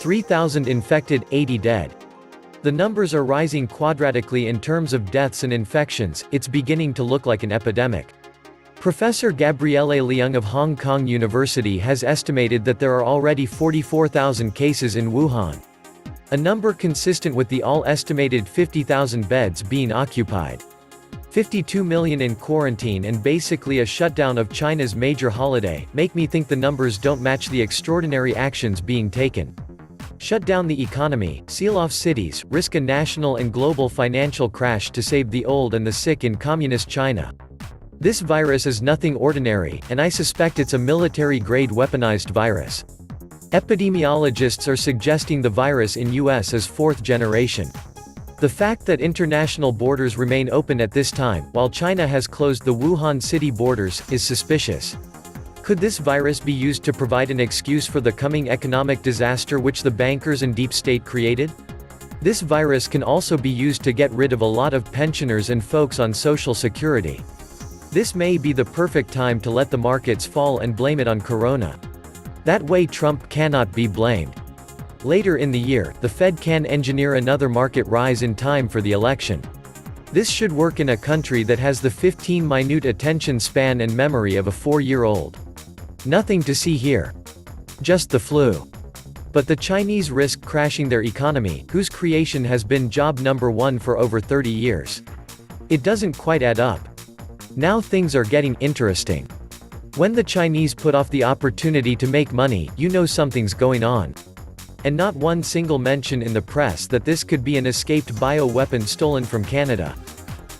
3,000 infected, 80 dead. The numbers are rising quadratically in terms of deaths and infections. It's beginning to look like an epidemic. Professor Gabriele Liang of Hong Kong University has estimated that there are already 44,000 cases in Wuhan. A number consistent with the all-estimated 50,000 beds being occupied. 52 million in quarantine and basically a shutdown of China's major holiday, make me think the numbers don't match the extraordinary actions being taken. Shut down the economy, seal off cities, risk a national and global financial crash to save the old and the sick in communist China. This virus is nothing ordinary, and I suspect it's a military-grade weaponized virus. Epidemiologists are suggesting the virus in US is fourth generation. The fact that international borders remain open at this time, while China has closed the Wuhan city borders, is suspicious. Could this virus be used to provide an excuse for the coming economic disaster which the bankers and deep state created? This virus can also be used to get rid of a lot of pensioners and folks on Social Security. This may be the perfect time to let the markets fall and blame it on Corona. That way Trump cannot be blamed. Later in the year, the Fed can engineer another market rise in time for the election. This should work in a country that has the 15-minute attention span and memory of a 4-year-old. Nothing to see here. Just the flu. But the Chinese risk crashing their economy, whose creation has been job number one for over 30 years. It doesn't quite add up. Now things are getting interesting. When the Chinese put off the opportunity to make money, you know something's going on. And not one single mention in the press that this could be an escaped bioweapon stolen from Canada.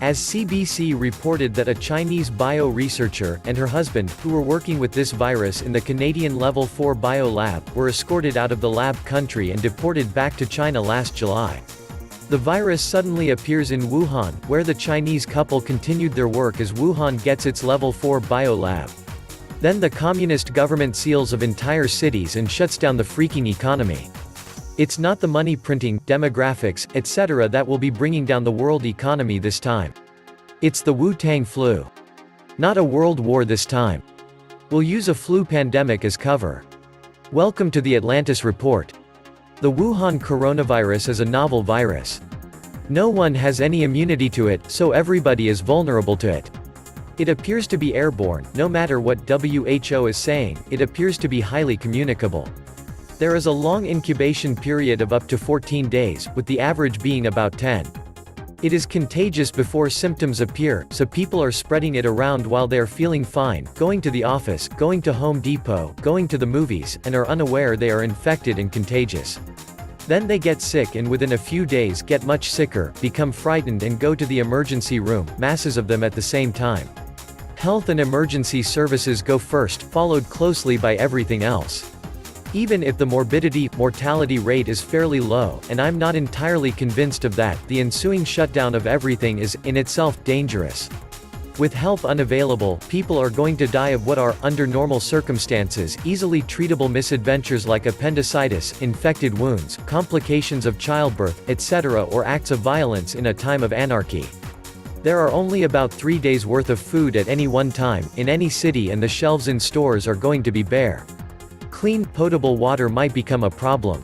As CBC reported that a Chinese bio-researcher, and her husband, who were working with this virus in the Canadian Level 4 bio lab, were escorted out of the lab country and deported back to China last July. The virus suddenly appears in Wuhan, where the Chinese couple continued their work as Wuhan gets its Level 4 bio lab. Then the communist government seals of entire cities and shuts down the freaking economy. It's not the money printing, demographics, etc. that will be bringing down the world economy this time. It's the Wu-Tang flu. Not a world war this time. We'll use a flu pandemic as cover. Welcome to the Atlantis Report. The Wuhan coronavirus is a novel virus. No one has any immunity to it, so everybody is vulnerable to it. It appears to be airborne, no matter what WHO is saying, it appears to be highly communicable. There is a long incubation period of up to 14 days, with the average being about 10. It is contagious before symptoms appear, so people are spreading it around while they are feeling fine, going to the office, going to Home Depot, going to the movies, and are unaware they are infected and contagious. Then they get sick and within a few days get much sicker, become frightened and go to the emergency room, masses of them at the same time. Health and emergency services go first, followed closely by everything else. Even if the mortality rate is fairly low, and I'm not entirely convinced of that, the ensuing shutdown of everything is, in itself, dangerous. With help unavailable, people are going to die of what are, under normal circumstances, easily treatable misadventures like appendicitis, infected wounds, complications of childbirth, etc., or acts of violence in a time of anarchy. There are only about 3 days' worth of food at any one time, in any city, and the shelves in stores are going to be bare. Clean, potable water might become a problem.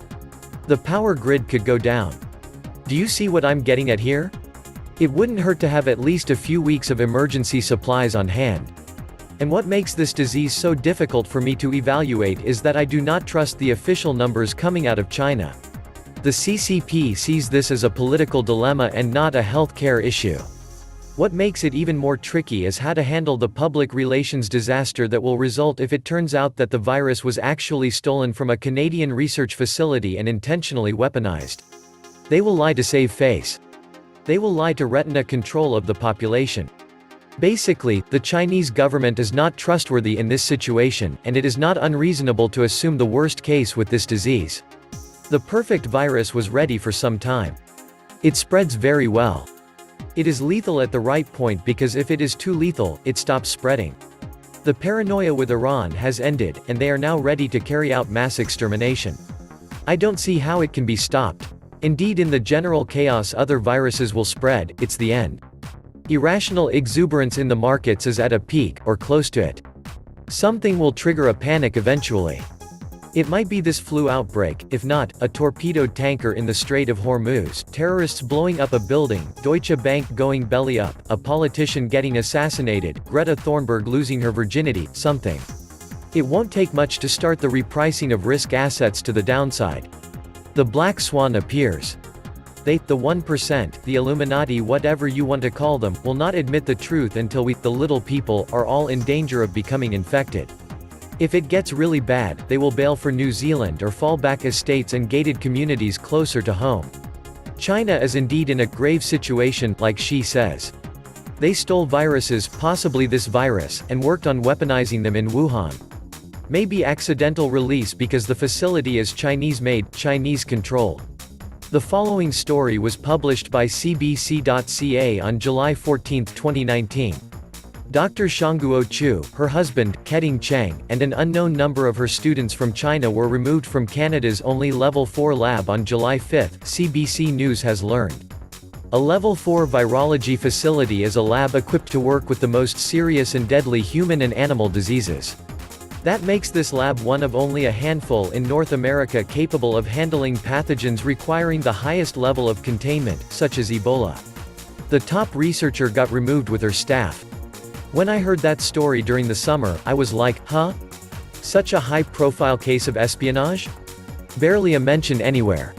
The power grid could go down. Do you see what I'm getting at here? It wouldn't hurt to have at least a few weeks of emergency supplies on hand. And what makes this disease so difficult for me to evaluate is that I do not trust the official numbers coming out of China. The CCP sees this as a political dilemma and not a healthcare issue. What makes it even more tricky is how to handle the public relations disaster that will result if it turns out that the virus was actually stolen from a Canadian research facility and intentionally weaponized. They will lie to save face. They will lie to retina control of the population. Basically, the Chinese government is not trustworthy in this situation, and it is not unreasonable to assume the worst case with this disease. The perfect virus was ready for some time. It spreads very well. It is lethal at the right point because if it is too lethal, it stops spreading. The paranoia with Iran has ended, and they are now ready to carry out mass extermination. I don't see how it can be stopped. Indeed, in the general chaos other viruses will spread, it's the end. Irrational exuberance in the markets is at a peak, or close to it. Something will trigger a panic eventually. It might be this flu outbreak, if not, a torpedoed tanker in the Strait of Hormuz, terrorists blowing up a building, Deutsche Bank going belly up, a politician getting assassinated, Greta Thunberg losing her virginity, something. It won't take much to start the repricing of risk assets to the downside. The black swan appears. They, the 1%, the Illuminati, whatever you want to call them, will not admit the truth until we, the little people, are all in danger of becoming infected. If it gets really bad, they will bail for New Zealand or fall back estates and gated communities closer to home. China is indeed in a grave situation, like she says. They stole viruses, possibly this virus, and worked on weaponizing them in Wuhan. Maybe accidental release because the facility is Chinese-made, Chinese-controlled. The following story was published by CBC.ca on July 14, 2019. Dr. Shangguo Chu, her husband, Keding Cheng, and an unknown number of her students from China were removed from Canada's only Level 4 lab on July 5, CBC News has learned. A Level 4 virology facility is a lab equipped to work with the most serious and deadly human and animal diseases. That makes this lab one of only a handful in North America capable of handling pathogens requiring the highest level of containment, such as Ebola. The top researcher got removed with her staff. When I heard that story during the summer, I was like, huh? Such a high-profile case of espionage? Barely a mention anywhere.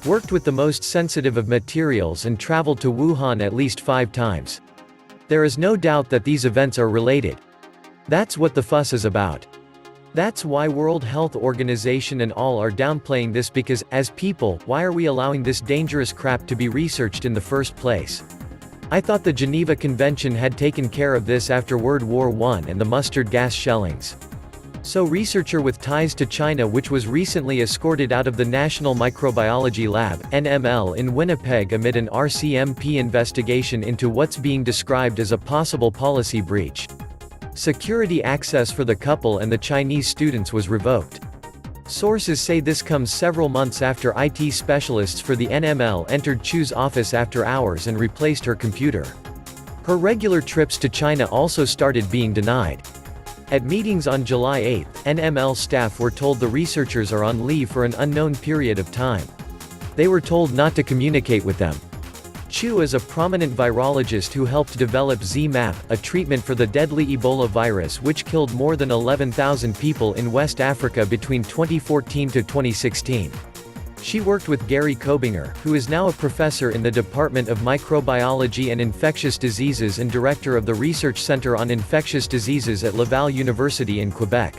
Worked with the most sensitive of materials and traveled to Wuhan at least 5 times. There is no doubt that these events are related. That's what the fuss is about. That's why World Health Organization and all are downplaying this because, as people, why are we allowing this dangerous crap to be researched in the first place? I thought the Geneva Convention had taken care of this after World War I and the mustard gas shellings. So researcher with ties to China which was recently escorted out of the National Microbiology Lab, NML in Winnipeg amid an RCMP investigation into what's being described as a possible policy breach. Security access for the couple and the Chinese students was revoked. Sources say this comes several months after IT specialists for the NML entered Chu's office after hours and replaced her computer. Her regular trips to China also started being denied. At meetings on July 8, NML staff were told the researchers are on leave for an unknown period of time. They were told not to communicate with them. Chu is a prominent virologist who helped develop ZMapp, a treatment for the deadly Ebola virus which killed more than 11,000 people in West Africa between 2014 to 2016. She worked with Gary Kobinger, who is now a professor in the Department of Microbiology and Infectious Diseases and director of the Research Center on Infectious Diseases at Laval University in Quebec.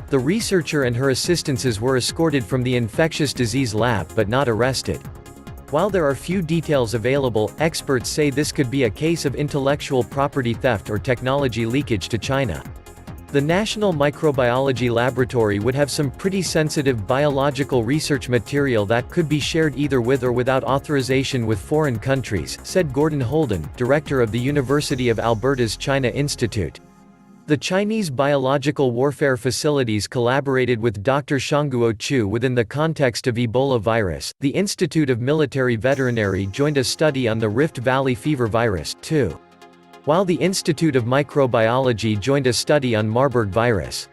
The researcher and her assistants were escorted from the infectious disease lab but not arrested. While there are few details available, experts say this could be a case of intellectual property theft or technology leakage to China. The National Microbiology Laboratory would have some pretty sensitive biological research material that could be shared either with or without authorization with foreign countries, said Gordon Holden, director of the University of Alberta's China Institute. The Chinese biological warfare facilities collaborated with Dr. Shangguo Chu within the context of Ebola virus. The Institute of Military Veterinary joined a study on the Rift Valley fever virus, too. While the Institute of Microbiology joined a study on Marburg virus.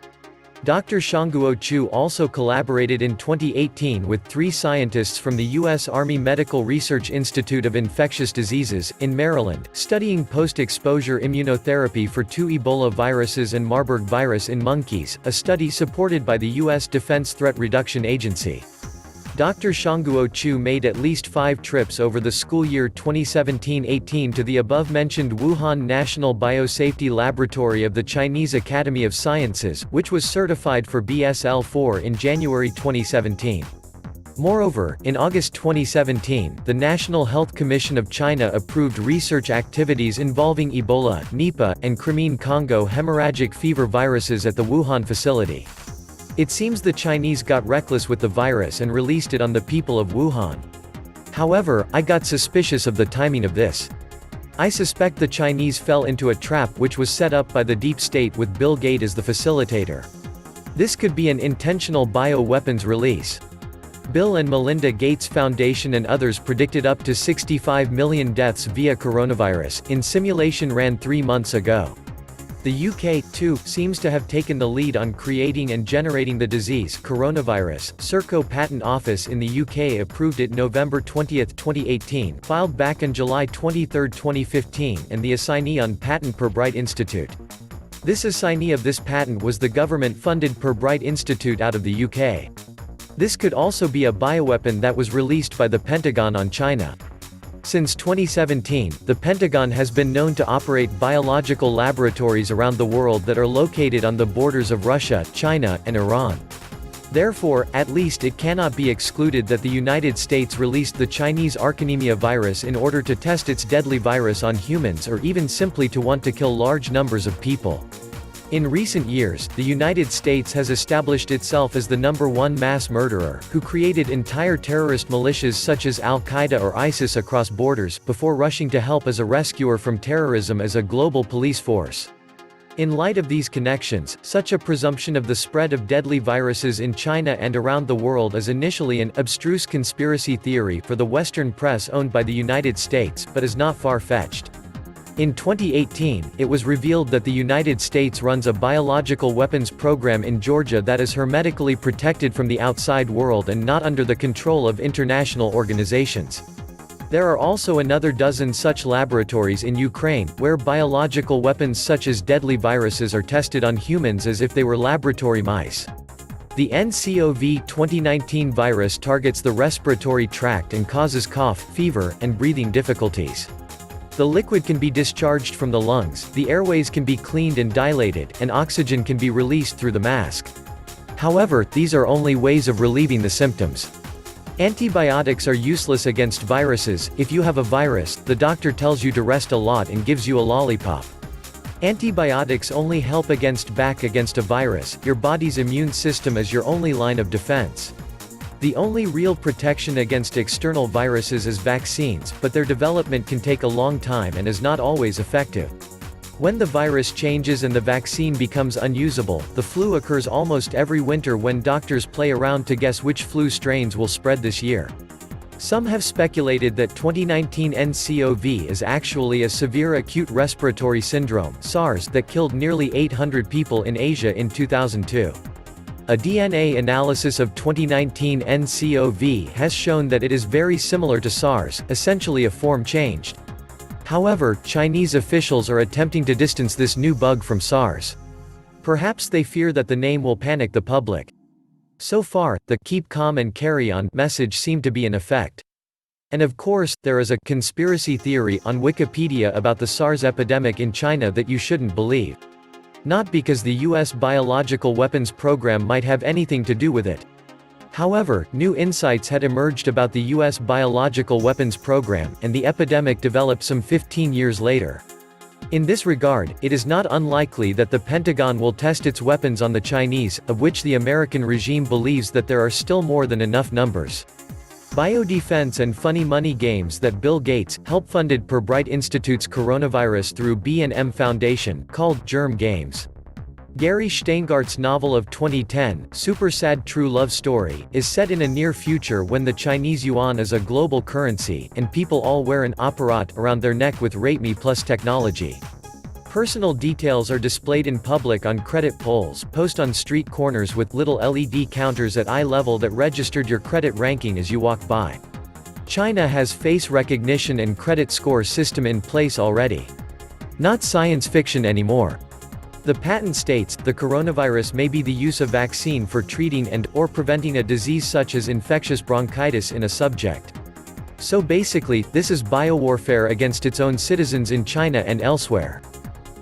Dr. Shangguo Chu also collaborated in 2018 with 3 scientists from the U.S. Army Medical Research Institute of Infectious Diseases, in Maryland, studying post-exposure immunotherapy for 2 Ebola viruses and Marburg virus in monkeys, a study supported by the U.S. Defense Threat Reduction Agency. Dr. Shangguo Chu made at least 5 trips over the school year 2017-18 to the above-mentioned Wuhan National Biosafety Laboratory of the Chinese Academy of Sciences, which was certified for BSL-4 in January 2017. Moreover, in August 2017, the National Health Commission of China approved research activities involving Ebola, Nipah, and Crimean Congo hemorrhagic fever viruses at the Wuhan facility. It seems the Chinese got reckless with the virus and released it on the people of Wuhan. However, I got suspicious of the timing of this. I suspect the Chinese fell into a trap which was set up by the deep state with Bill Gates as the facilitator. This could be an intentional bioweapons release. Bill and Melinda Gates Foundation and others predicted up to 65 million deaths via coronavirus, in simulation ran 3 months ago. The UK, too, seems to have taken the lead on creating and generating the disease coronavirus. Serco Patent Office in the UK approved it November 20, 2018, filed back on July 23, 2015, and the assignee on patent Pirbright Institute. This assignee of this patent was the government-funded Pirbright Institute out of the UK. This could also be a bioweapon that was released by the Pentagon on China. Since 2017, the Pentagon has been known to operate biological laboratories around the world that are located on the borders of Russia, China, and Iran. Therefore, at least it cannot be excluded that the United States released the Chinese Archanemia virus in order to test its deadly virus on humans or even simply to want to kill large numbers of people. In recent years, the United States has established itself as the #1 mass murderer, who created entire terrorist militias such as Al-Qaeda or ISIS across borders, before rushing to help as a rescuer from terrorism as a global police force. In light of these connections, such a presumption of the spread of deadly viruses in China and around the world is initially an abstruse conspiracy theory for the Western press owned by the United States, but is not far-fetched. In 2018, it was revealed that the United States runs a biological weapons program in Georgia that is hermetically protected from the outside world and not under the control of international organizations. There are also another dozen such laboratories in Ukraine, where biological weapons such as deadly viruses are tested on humans as if they were laboratory mice. The nCoV 2019 virus targets the respiratory tract and causes cough, fever, and breathing difficulties. The liquid can be discharged from the lungs, the airways can be cleaned and dilated, and oxygen can be released through the mask. However, these are only ways of relieving the symptoms. Antibiotics are useless against viruses. If you have a virus, the doctor tells you to rest a lot and gives you a lollipop. Antibiotics only help against a virus. Your body's immune system is your only line of defense. The only real protection against external viruses is vaccines, but their development can take a long time and is not always effective. When the virus changes and the vaccine becomes unusable, the flu occurs almost every winter when doctors play around to guess which flu strains will spread this year. Some have speculated that 2019 nCoV is actually a severe acute respiratory syndrome (SARS) that killed nearly 800 people in Asia in 2002. A DNA analysis of 2019 nCoV has shown that it is very similar to SARS, essentially a form changed. However, Chinese officials are attempting to distance this new bug from SARS. Perhaps they fear that the name will panic the public. So far, the "keep calm and carry on" message seemed to be in effect. And of course, there is a conspiracy theory on Wikipedia about the SARS epidemic in China that you shouldn't believe. Not because the US biological weapons program might have anything to do with it. However, new insights had emerged about the US biological weapons program, and the epidemic developed some 15 years later. In this regard, it is not unlikely that the Pentagon will test its weapons on the Chinese, of which the American regime believes that there are still more than enough numbers. Biodefense and funny money games that Bill Gates helped funded Pirbright Institute's coronavirus through B&M Foundation, called Germ Games. Gary Steingart's novel of 2010, Super Sad True Love Story, is set in a near future when the Chinese yuan is a global currency, and people all wear an apparat around their neck with Rate Me Plus technology. Personal details are displayed in public on credit pulls, posted on street corners with little LED counters at eye level that registered your credit ranking as you walk by. China has face recognition and credit score system in place already. Not science fiction anymore. The patent states, the coronavirus may be the use of vaccine for treating and/or preventing a disease such as infectious bronchitis in a subject. So basically, this is biowarfare against its own citizens in China and elsewhere.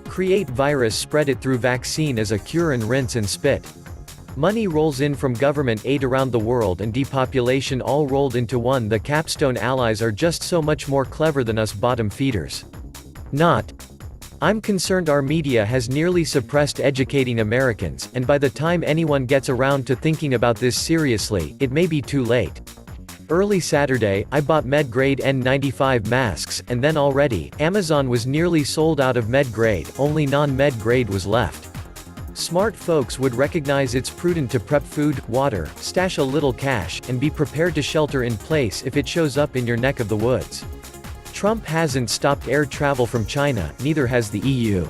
Create virus, spread it through vaccine as a cure, and rinse and spit. Money rolls in from government aid around the world and depopulation all rolled into one. The capstone allies are just so much more clever than us bottom feeders. Not. I'm concerned our media has nearly suppressed educating Americans, and by the time anyone gets around to thinking about this seriously, it may be too late. Early Saturday, I bought med-grade N95 masks, and then already, Amazon was nearly sold out of med-grade, only non-med grade was left. Smart folks would recognize it's prudent to prep food, water, stash a little cash, and be prepared to shelter in place if it shows up in your neck of the woods. Trump hasn't stopped air travel from China, neither has the EU.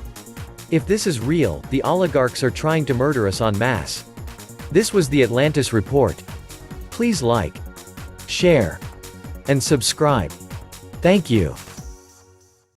If this is real, the oligarchs are trying to murder us en masse. This was the Atlantis Report. Please like, share, and subscribe. Thank you.